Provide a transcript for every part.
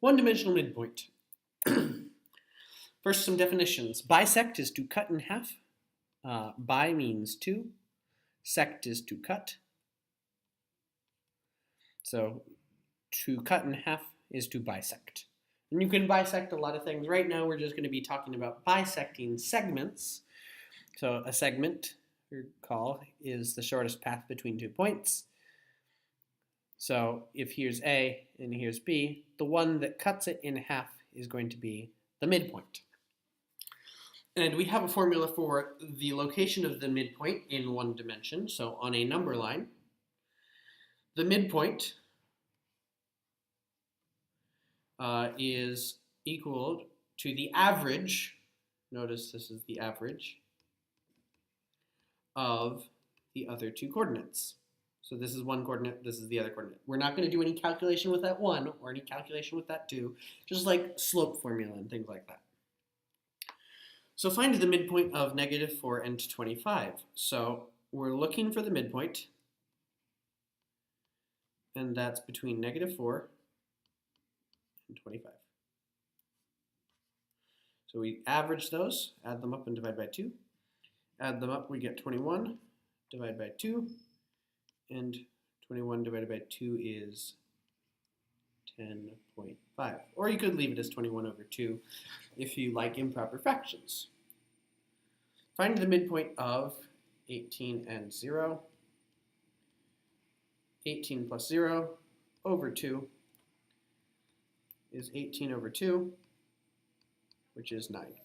One-dimensional midpoint. First, some definitions. Bisect is to cut in half. Bi means two. Sect is to cut. So to cut in half is to bisect. And you can bisect a lot of things. Right now we're just going to be talking about bisecting segments. So a segment, recall, is the shortest path between 2 points. So if here's A and here's B, the one that cuts it in half is going to be the midpoint. And we have a formula for the location of the midpoint in one dimension. So on a number line, the midpoint is equal to the average, notice this is the average, of the other two coordinates. So this is one coordinate, this is the other coordinate. We're not going to do any calculation with that one or any calculation with that two, just like slope formula and things like that. So find the midpoint of -4 and 25. So we're looking for the midpoint, and that's between -4 and 25. So we average those, add them up and divide by 2. Add them up, we get 21, divide by 2, and 21 divided by 2 is 10.5. Or you could leave it as 21 over 2 if you like improper fractions. Find the midpoint of 18 and 0. 18 plus 0 over 2 is 18 over 2, which is 9.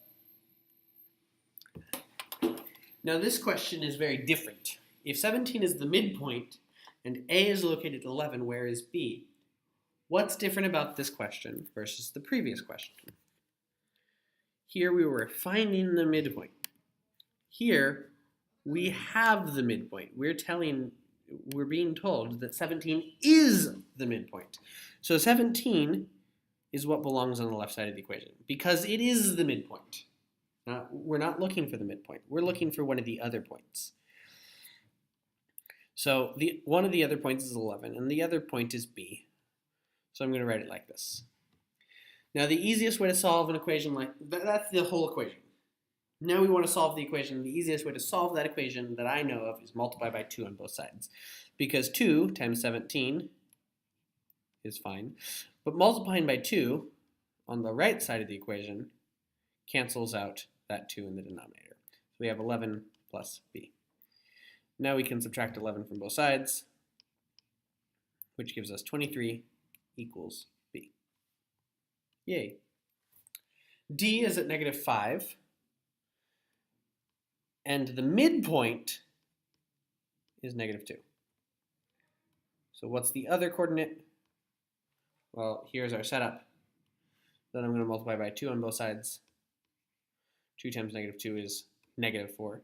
Now this question is very different. If 17 is the midpoint and A is located at 11, where is B? What's different about this question versus the previous question? Here we were finding the midpoint. Here we have the midpoint. We're being told that 17 is the midpoint. So 17 is what belongs on the left side of the equation because it is the midpoint. Now, we're not looking for the midpoint. We're looking for one of the other points. So one of the other points is 11, and the other point is B. So I'm going to write it like this. Now, the easiest way to solve an equation that's the whole equation. Now we want to solve the equation. The easiest way to solve that equation that I know of is multiply by 2 on both sides. Because 2 times 17 is fine. But multiplying by 2 on the right side of the equation cancels out that 2 in the denominator. So we have 11 plus B. Now we can subtract 11 from both sides, which gives us 23 equals B. Yay. D is at -5. And the midpoint is -2. So what's the other coordinate? Well, here's our setup. Then I'm going to multiply by 2 on both sides. 2 times -2 is -4.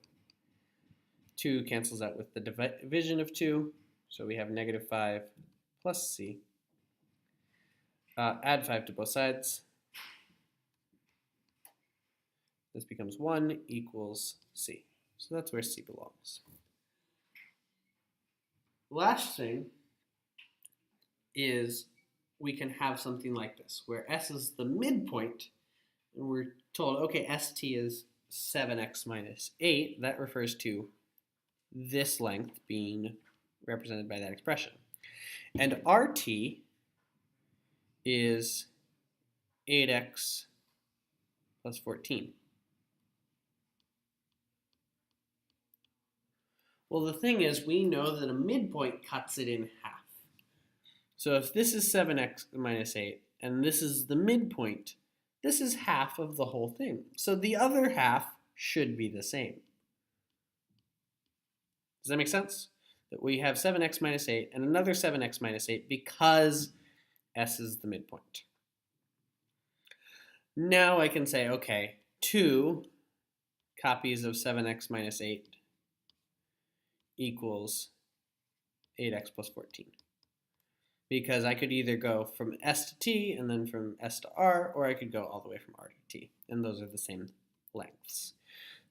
2 cancels out with the division of 2. So we have -5 plus C. Add 5 to both sides. This becomes 1 equals C. So that's where C belongs. Last thing is we can have something like this, where S is the midpoint, and we're told, okay, ST is 7x minus 8. That refers to this length being represented by that expression. And RT is 8x plus 14. Well, the thing is, we know that a midpoint cuts it in half. So if this is 7x minus 8, and this is the midpoint, this is half of the whole thing. So the other half should be the same. Does that make sense? That we have 7x minus 8 and another 7x minus 8 because S is the midpoint. Now I can say, okay, 2 copies of 7x minus 8 equals 8x plus 14. Because I could either go from S to T and then from S to R, or I could go all the way from R to T. And those are the same lengths.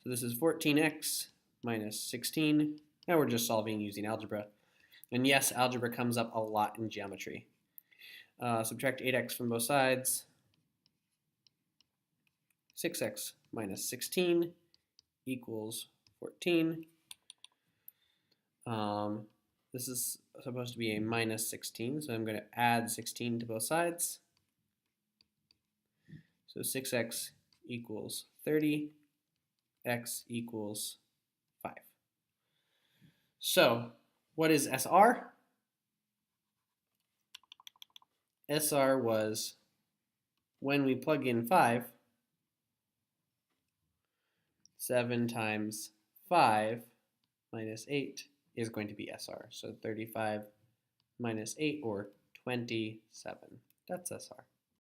So this is 14x minus 16. Now we're just solving using algebra. And yes, algebra comes up a lot in geometry. Subtract 8x from both sides. 6x minus 16 equals 14. This is supposed to be a minus 16, so I'm going to add 16 to both sides. So 6x equals 30, x equals 5. So what is SR? SR was when we plug in 5, 7 times 5 minus 8 is going to be SR. So 35 minus 8, or 27. That's SR.